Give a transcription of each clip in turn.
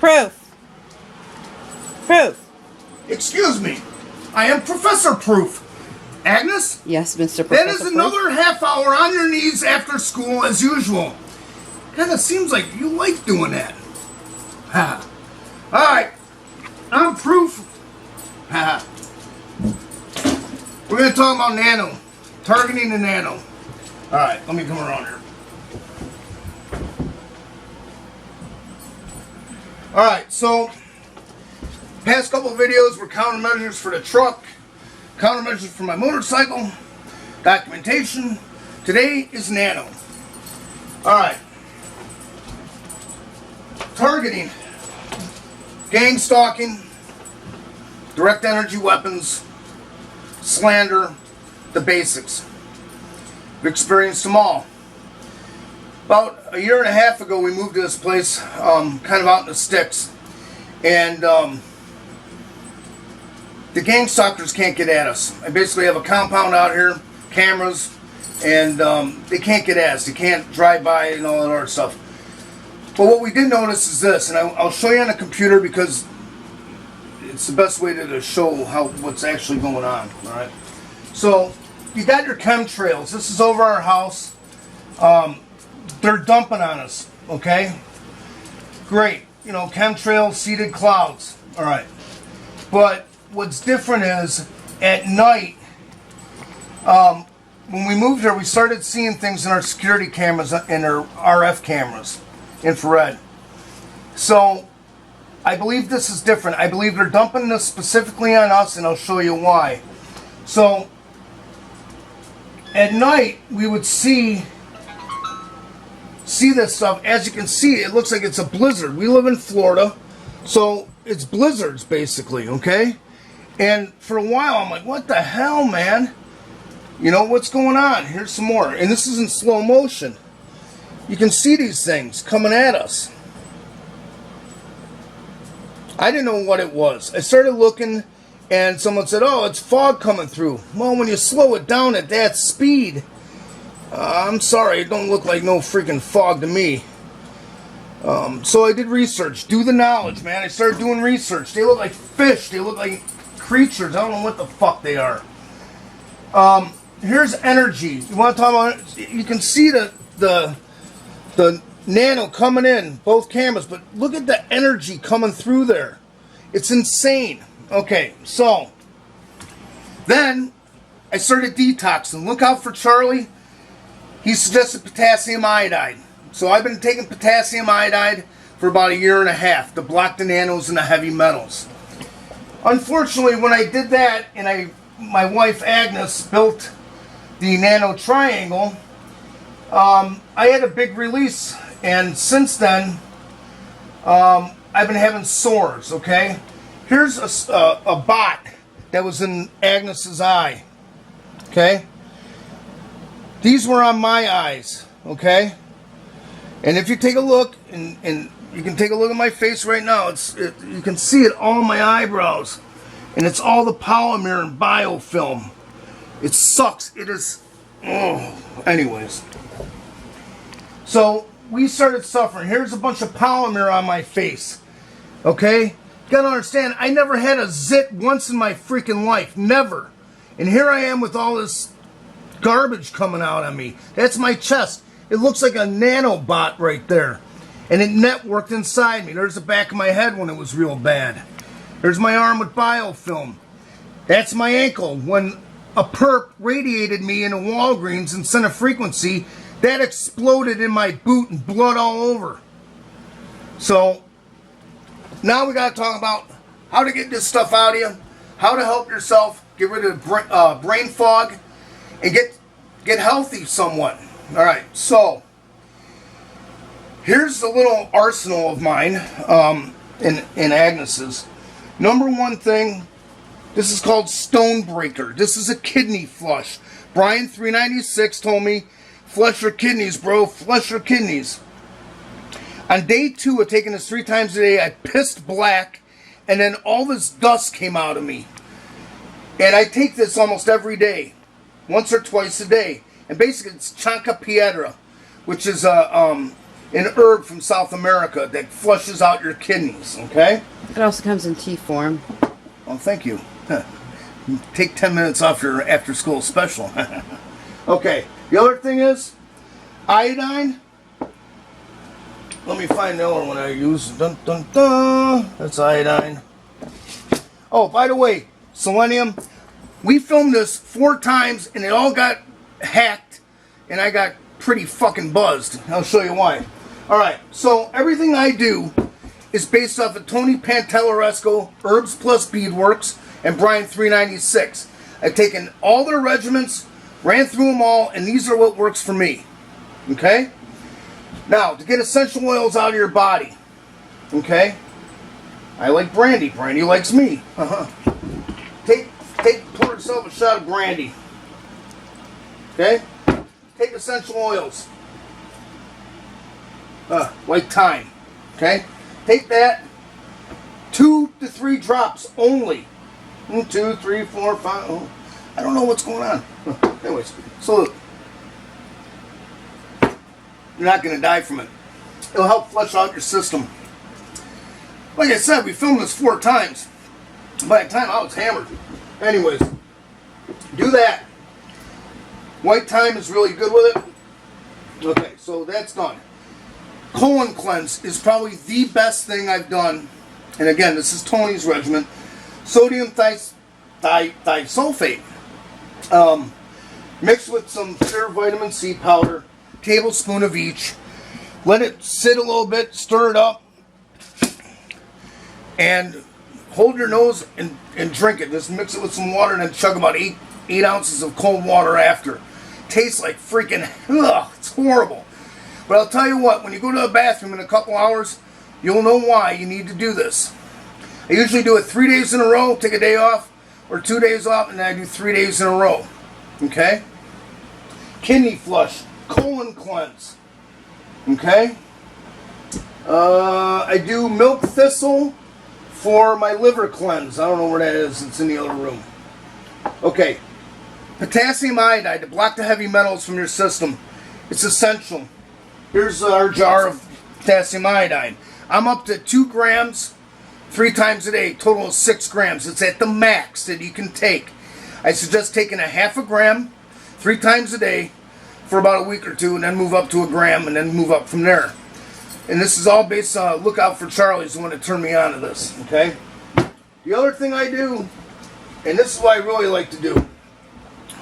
Proof. Proof. Excuse me. I am Professor Proof. Agnes? Yes, Mr. Professor That is Proof. another half hour on your knees after school as usual. Kinda seems like you like doing that. Ha. Alright. I'm Proof. Ha. We're going to talk about Nano. Targeting the Nano. Alright, let me come around here. Alright, so past couple of videos were countermeasures for the truck, countermeasures for my motorcycle, documentation. Today is Nano. Alright. Targeting, gang stalking, direct energy weapons, slander, the basics. We've experienced them all. About a year and a half ago, we moved to this place, kind of out in the sticks, and the gang stalkers can't get at us. I basically have a compound out here, cameras, and they can't get at us. They can't drive by and all that other stuff. But what we did notice is this, and I'll show you on the computer because it's the best way to show what's actually going on. All right. So you got your chemtrails. This is over our house. They're dumping on us. Okay. Great. You know, chemtrails, seeded clouds. All right. But what's different is at night. When we moved here, we started seeing things in our security cameras and our RF cameras, infrared. So I believe this is different. I believe they're dumping this specifically on us, and I'll show you why. So at night, we would see this stuff. As you can see, it looks like it's a blizzard. We live in Florida, so it's blizzards basically, okay? And for a while, I'm like, what the hell, man? You know, what's going on? Here's some more. And this is in slow motion. You can see these things coming at us. I didn't know what it was. I started looking, and someone said, oh, it's fog coming through. Well, when you slow it down at that speed, I'm sorry, it don't look like no freaking fog to me. So I did research. Do the knowledge, man. I started doing research. They look like fish. They look like creatures. I don't know what the fuck they are. Here's energy. You want to talk about it? You can see the Nano coming in, both cameras, but look at the energy coming through there. It's insane. Okay, so then I started detoxing. Look out for Charlie. He suggested potassium iodide. So I've been taking potassium iodide for about a year and a half to block the nanos and the heavy metals. Unfortunately, when I did that, and my wife Agnes built the Nano triangle, I had a big release, and since then I've been having sores. Okay, here's a bot that was in Agnes's eye. Okay, these were on my eyes. Okay, and if you take a look, and you can take a look at my face right now, you can see it all on my eyebrows, and it's all the polymer and biofilm. It sucks. It is. Oh, anyways. So we started suffering. Here's a bunch of polymer on my face. Okay? You gotta understand, I never had a zit once in my freaking life. Never. And here I am with all this garbage coming out on me. That's my chest. It looks like a nanobot right there. And it networked inside me. There's the back of my head when it was real bad. There's my arm with biofilm. That's my ankle. When a perp radiated me into Walgreens and sent a frequency, that exploded in my boot and blood all over. So now we got to talk about how to get this stuff out of you, how to help yourself get rid of brain fog, and get healthy somewhat. All right, so here's the little arsenal of mine in Agnes's. Number one thing, this is called Stonebreaker. This is a kidney flush. Brian 396 told me, flush your kidneys, bro. Flush your kidneys. On day 2 of taking this 3 times a day, I pissed black, and then all this dust came out of me. And I take this almost every day, once or twice a day. And basically, it's Chanca Piedra, which is an herb from South America that flushes out your kidneys, okay? It also comes in tea form. Oh, thank you. Take 10 minutes off your after-school special. Okay, the other thing is iodine. Let me find the other one I use. Dun, dun, dun. That's iodine. Oh, by the way, selenium. We filmed this 4 times and it all got hacked and I got pretty fucking buzzed. I'll show you why. Alright, so everything I do is based off of Tony Pantelleresco, Herbs Plus Beadworks, and Brian 396. I've taken all their regimens, ran through them all, and these are what works for me. Okay? Now, to get essential oils out of your body, okay? I like brandy. Brandy likes me. Pour yourself a shot of brandy. Okay? Take essential oils. Like thyme. Okay? Take that. 2 to 3 drops only. 1, 2, 3, 4, 5. Oh, I don't know what's going on. Anyways, so you're not going to die from it. It'll help flush out your system. Like I said, we filmed this 4 times. By the time I was hammered. Anyways, do that. White thyme is really good with it. Okay, so that's done. Colon cleanse is probably the best thing I've done. And again, this is Tony's regimen. Sodium thiosulfate. Mixed with some pure vitamin C powder. Tablespoon of each. Let it sit a little bit. Stir it up. And hold your nose and drink it. Just mix it with some water and then chug about 8 ounces of cold water after. Tastes like freaking, it's horrible. But I'll tell you what, when you go to the bathroom in a couple hours, you'll know why you need to do this. I usually do it 3 days in a row, take a day off, or 2 days off, and then I do 3 days in a row. Okay? Kidney flush, colon cleanse. Okay? I do milk thistle for my liver cleanse. I don't know where that is. It's in the other room. Okay. Potassium iodide to block the heavy metals from your system. It's essential. Here's our jar of potassium iodine. I'm up to 2 grams 3 times a day. Total of 6 grams. It's at the max that you can take. I suggest taking a half a gram 3 times a day for about a week or 2 and then move up to a gram and then move up from there. And this is all based on, look out for Charlie's the one that turned me on to this, okay? The other thing I do, and this is what I really like to do.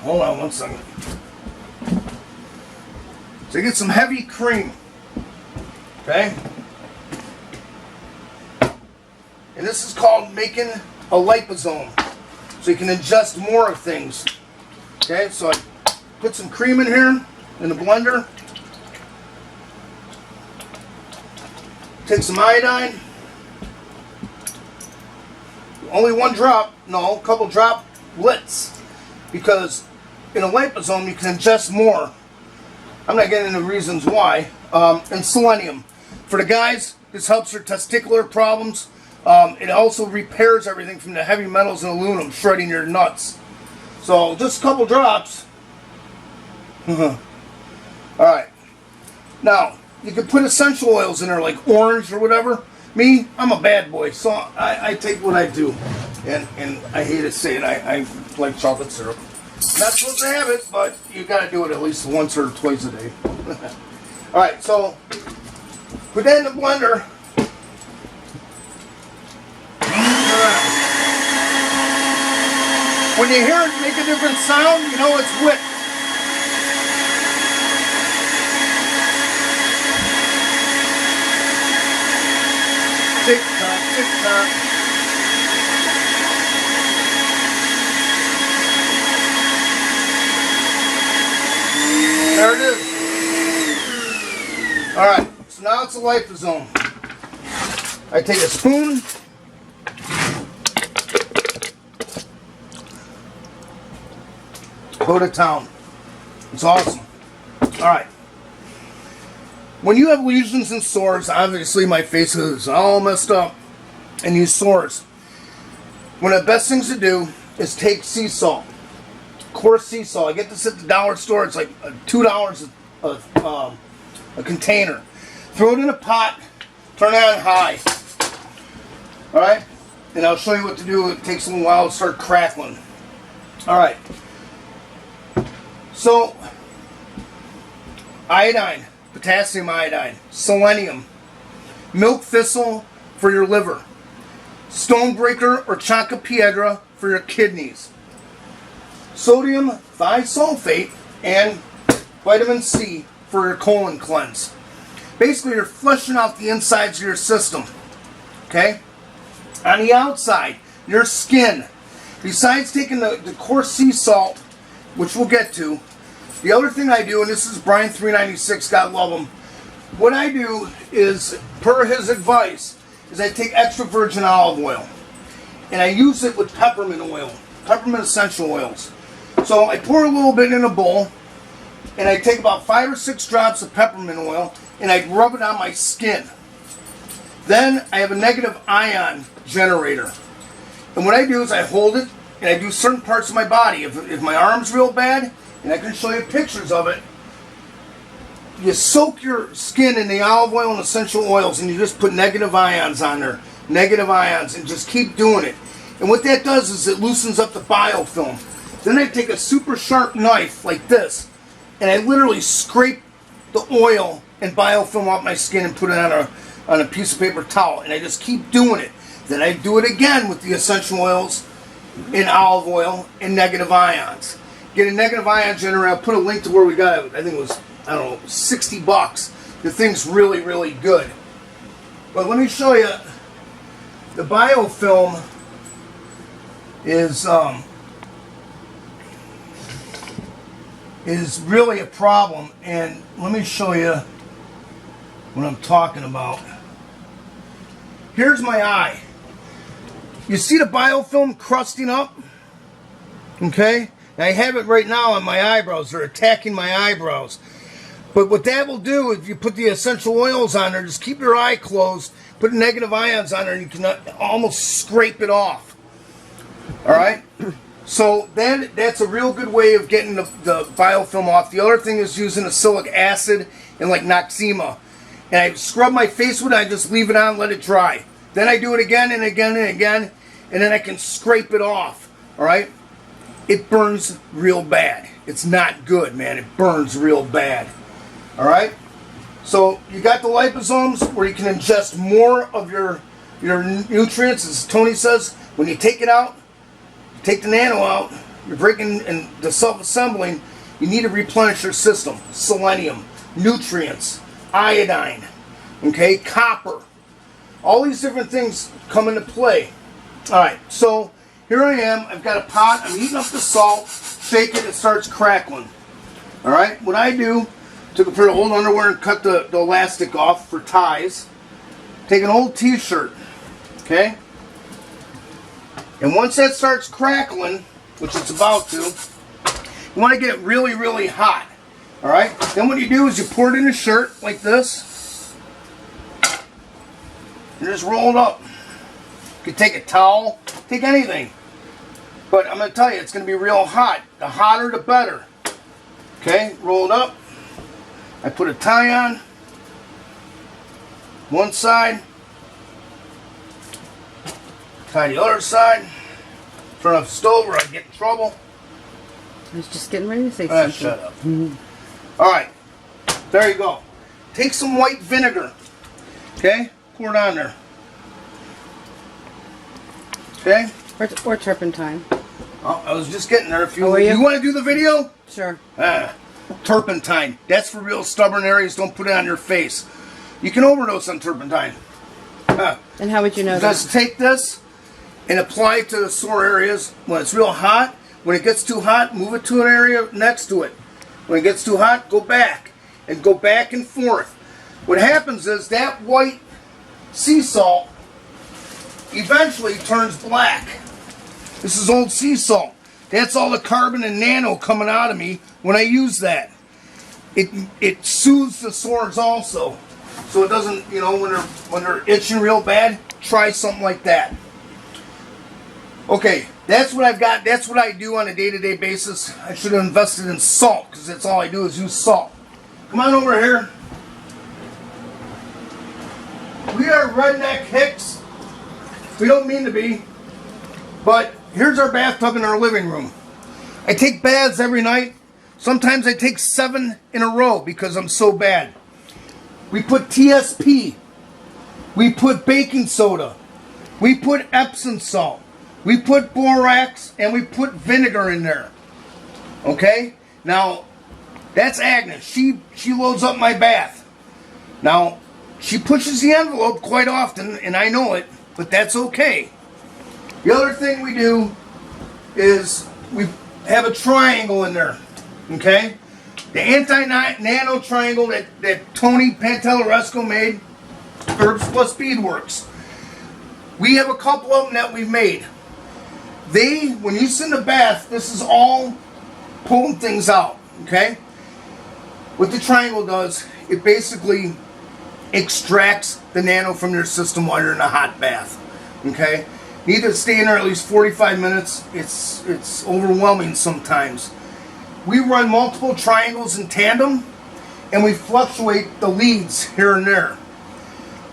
Hold on one second. So I get some heavy cream, okay? And this is called making a liposome. So you can ingest more of things. Okay, so I put some cream in here, in the blender. Take some iodine. Only 1 drop, no, a couple droplets. Because in a liposome you can ingest more. I'm not getting into reasons why. And selenium. For the guys, this helps your testicular problems. It also repairs everything from the heavy metals and aluminum, shredding your nuts. So just a couple drops. Alright. Now, you can put essential oils in there like orange or whatever. Me, I'm a bad boy, so I take what I do. And I hate to say it, I like chocolate syrup. Not supposed to have it, but you gotta do it at least once or twice a day. Alright, so put that in the blender. When you hear it make a different sound, you know it's whipped. Tick tock, tick tock. There it is. Alright, so now it's a liposome. I take a spoon. Go to town. It's awesome. Alright. When you have lesions and sores, obviously my face is all messed up. And these sores. One of the best things to do is take sea salt. Coarse sea salt. I get this at the dollar store. It's like $2 a container. Throw it in a pot, turn it on high. Alright? And I'll show you what to do. It takes a little while to start crackling. Alright. So, iodine, potassium iodine, selenium, milk thistle for your liver, stonebreaker or chancropiedra for your kidneys, sodium thiosulfate, and vitamin C for your colon cleanse. Basically, you're flushing out the insides of your system. Okay? On the outside, your skin. Besides taking the coarse sea salt, which we'll get to, the other thing I do, and this is Brian 396, God love him, what I do is, per his advice, is I take extra virgin olive oil and I use it with peppermint oil, peppermint essential oils. So I pour a little bit in a bowl and I take about 5 or 6 drops of peppermint oil and I rub it on my skin. Then I have a negative ion generator. And what I do is I hold it and I do certain parts of my body. If my arm's real bad, and I can show you pictures of it, you soak your skin in the olive oil and essential oils and you just put negative ions on there. Negative ions, and just keep doing it. And what that does is it loosens up the biofilm. Then I take a super sharp knife like this and I literally scrape the oil and biofilm off my skin and put it on a piece of paper towel, and I just keep doing it. Then I do it again with the essential oils and olive oil and negative ions. Get a negative ion generator. I'll put a link to where we got it. I think it was, I don't know, $60. The thing's really, really good. But let me show you. The biofilm is really a problem, and let me show you what I'm talking about. Here's my eye. You see the biofilm crusting up? Okay? And I have it right now on my eyebrows. They're attacking my eyebrows. But what that will do, if you put the essential oils on there, just keep your eye closed, put negative ions on there, and you can almost scrape it off. Alright? So that's a real good way of getting the biofilm off. The other thing is using acrylic acid and like Noxema. And I scrub my face with it, I just leave it on, let it dry. Then I do it again and again and again, and then I can scrape it off. Alright? It burns real bad. It's not good, man. It burns real bad. Alright? So you got the liposomes where you can ingest more of your nutrients. As Tony says, when you take it out, take the nano out, you're breaking and the self-assembling, you need to replenish your system. Selenium, nutrients, iodine, okay, copper. All these different things come into play. Alright, so here I am. I've got a pot. I'm heating up the salt. Shake it. It starts crackling. Alright, what I do, took a pair of old underwear and cut the elastic off for ties. Take an old t-shirt. Okay? And once that starts crackling, which it's about to, you want to get it really, really hot. Alright? Then what you do is you pour it in a shirt like this. And just roll it up. You can take a towel, take anything. But I'm going to tell you, it's going to be real hot. The hotter, the better. Okay? Roll it up. I put a tie on. One side. Tie the other side. Turn off the stove or I get in trouble. I was just getting ready to say something. Shut up. Alright. There you go. Take some white vinegar. Okay? Pour it on there. Okay? Or turpentine. Oh, I was just getting there. If you, are you? You want to do the video? Sure. Turpentine. That's for real stubborn areas. Don't put it on your face. You can overdose on turpentine. And how would you know that? Just take this and apply it to the sore areas when it's real hot. When it gets too hot, move it to an area next to it. When it gets too hot, go back. And go back and forth. What happens is that white sea salt eventually turns black. This is old sea salt. That's all the carbon and nano coming out of me when I use that. It soothes the sores also. So it doesn't, you know, when they're itching real bad, try something like that. Okay, that's what I've got. That's what I do on a day-to-day basis. I should have invested in salt because that's all I do is use salt. Come on over here. We are redneck hicks. We don't mean to be. But here's our bathtub in our living room. I take baths every night. Sometimes I take 7 in a row because I'm so bad. We put TSP. We put baking soda. We put Epsom salt. We put borax and we put vinegar in there. Okay? Now, that's Agnes. She loads up my bath. Now, she pushes the envelope quite often, and I know it, but that's okay. The other thing we do is we have a triangle in there. Okay? The anti-nano triangle that Tony Pantelleresco made, Herbs Plus Beadworks. We have a couple of them that we've made. When you sit in the bath, this is all pulling things out, okay? What the triangle does, it basically extracts the nano from your system while you're in a hot bath, okay? You need to stay in there at least 45 minutes. It's overwhelming sometimes. We run multiple triangles in tandem, and we fluctuate the leads here and there.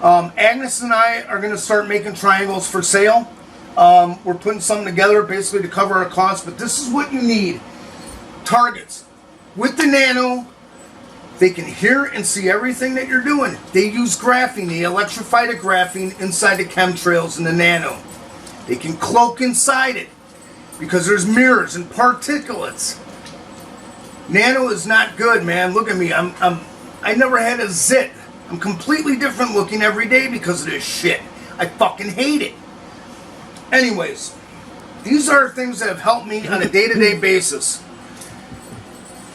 Agnes and I are going to start making triangles for sale. We're putting something together basically to cover our costs, but this is what you need. Targets. With the nano, they can hear and see everything that you're doing. They use graphene. They electrify the graphene inside the chemtrails in the nano. They can cloak inside it because there's mirrors and particulates. Nano is not good, man. Look at me. I never had a zit. I'm completely different looking every day because of this shit. I fucking hate it. Anyways, these are things that have helped me on a day-to-day basis.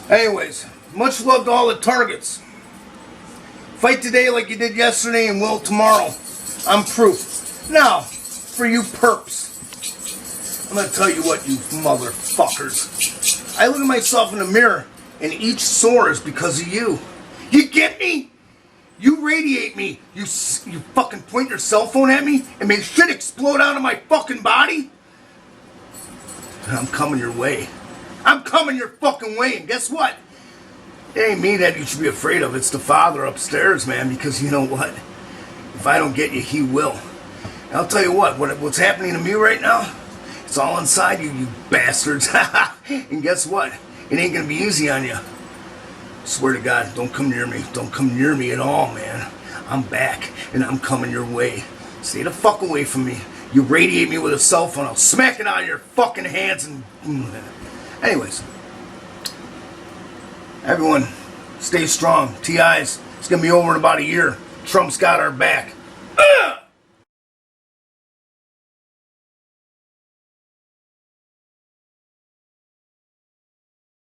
Anyways, much love to all the targets. Fight today like you did yesterday and will tomorrow. I'm proof. Now, for you perps, I'm going to tell you what, you motherfuckers. I look at myself in the mirror, and each sore is because of you. You get me? You radiate me. You fucking point your cell phone at me and make shit explode out of my fucking body? And I'm coming your way. I'm coming your fucking way, and guess what? It ain't me that you should be afraid of. It's the Father upstairs, man, because you know what? If I don't get you, He will. And I'll tell you what's happening to me right now, it's all inside you, you bastards. And guess what? It ain't gonna be easy on you. Swear to God, don't come near me. Don't come near me at all, man. I'm back, and I'm coming your way. Stay the fuck away from me. You radiate me with a cell phone, I'll smack it out of your fucking hands and... Anyways. Everyone, stay strong. TI's, it's gonna be over in about a year. Trump's got our back. Ugh!